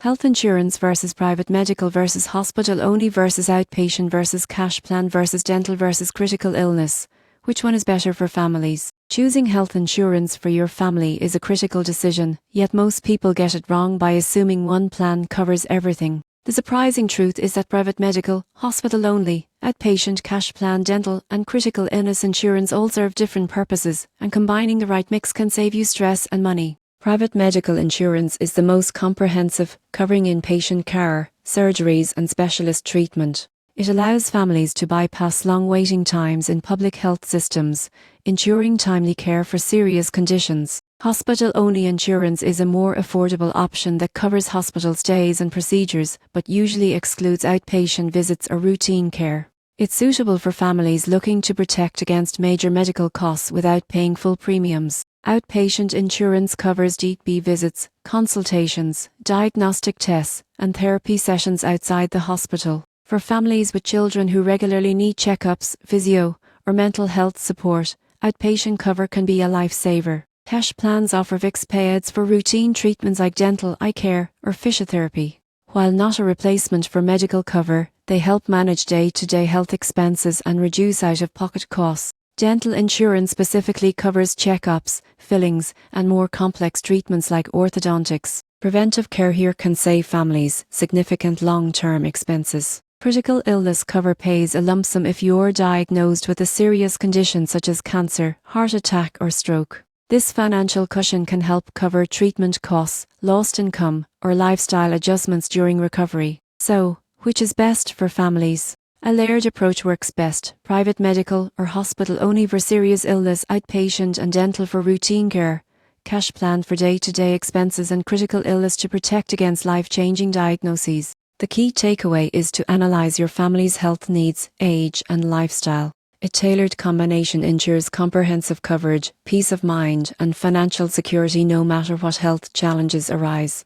Health insurance versus private medical versus hospital only versus outpatient versus cash plan versus dental versus critical illness. Which one is better for families? Choosing health insurance for your family is a critical decision, yet most people get it wrong by assuming one plan covers everything. The surprising truth is that private medical, hospital only, outpatient, cash plan, dental, and critical illness insurance all serve different purposes, and combining the right mix can save you stress and money. Private medical insurance is the most comprehensive, covering inpatient care, surgeries, and specialist treatment. It allows families to bypass long waiting times in public health systems, ensuring timely care for serious conditions. Hospital-only insurance is a more affordable option that covers hospital stays and procedures, but usually excludes outpatient visits or routine care. It's suitable for families looking to protect against major medical costs without paying full premiums. Outpatient insurance covers GP visits, consultations, diagnostic tests, and therapy sessions outside the hospital. For families with children who regularly need checkups, physio, or mental health support, outpatient cover can be a lifesaver. Cash plans offer fixed payouts for routine treatments like dental, eye care, or physiotherapy. While not a replacement for medical cover, they help manage day-to-day health expenses and reduce out-of-pocket costs. Dental insurance specifically covers checkups, fillings, and more complex treatments like orthodontics. Preventive care here can save families significant long-term expenses. Critical illness cover pays a lump sum if you're diagnosed with a serious condition such as cancer, heart attack, or stroke. This financial cushion can help cover treatment costs, lost income, or lifestyle adjustments during recovery. So, which is best for families? A layered approach works best: private medical or hospital only for serious illness, outpatient and dental for routine care, cash plan for day-to-day expenses, and critical illness to protect against life-changing diagnoses. The key takeaway is to analyze your family's health needs, age, and lifestyle. A tailored combination ensures comprehensive coverage, peace of mind, and financial security no matter what health challenges arise.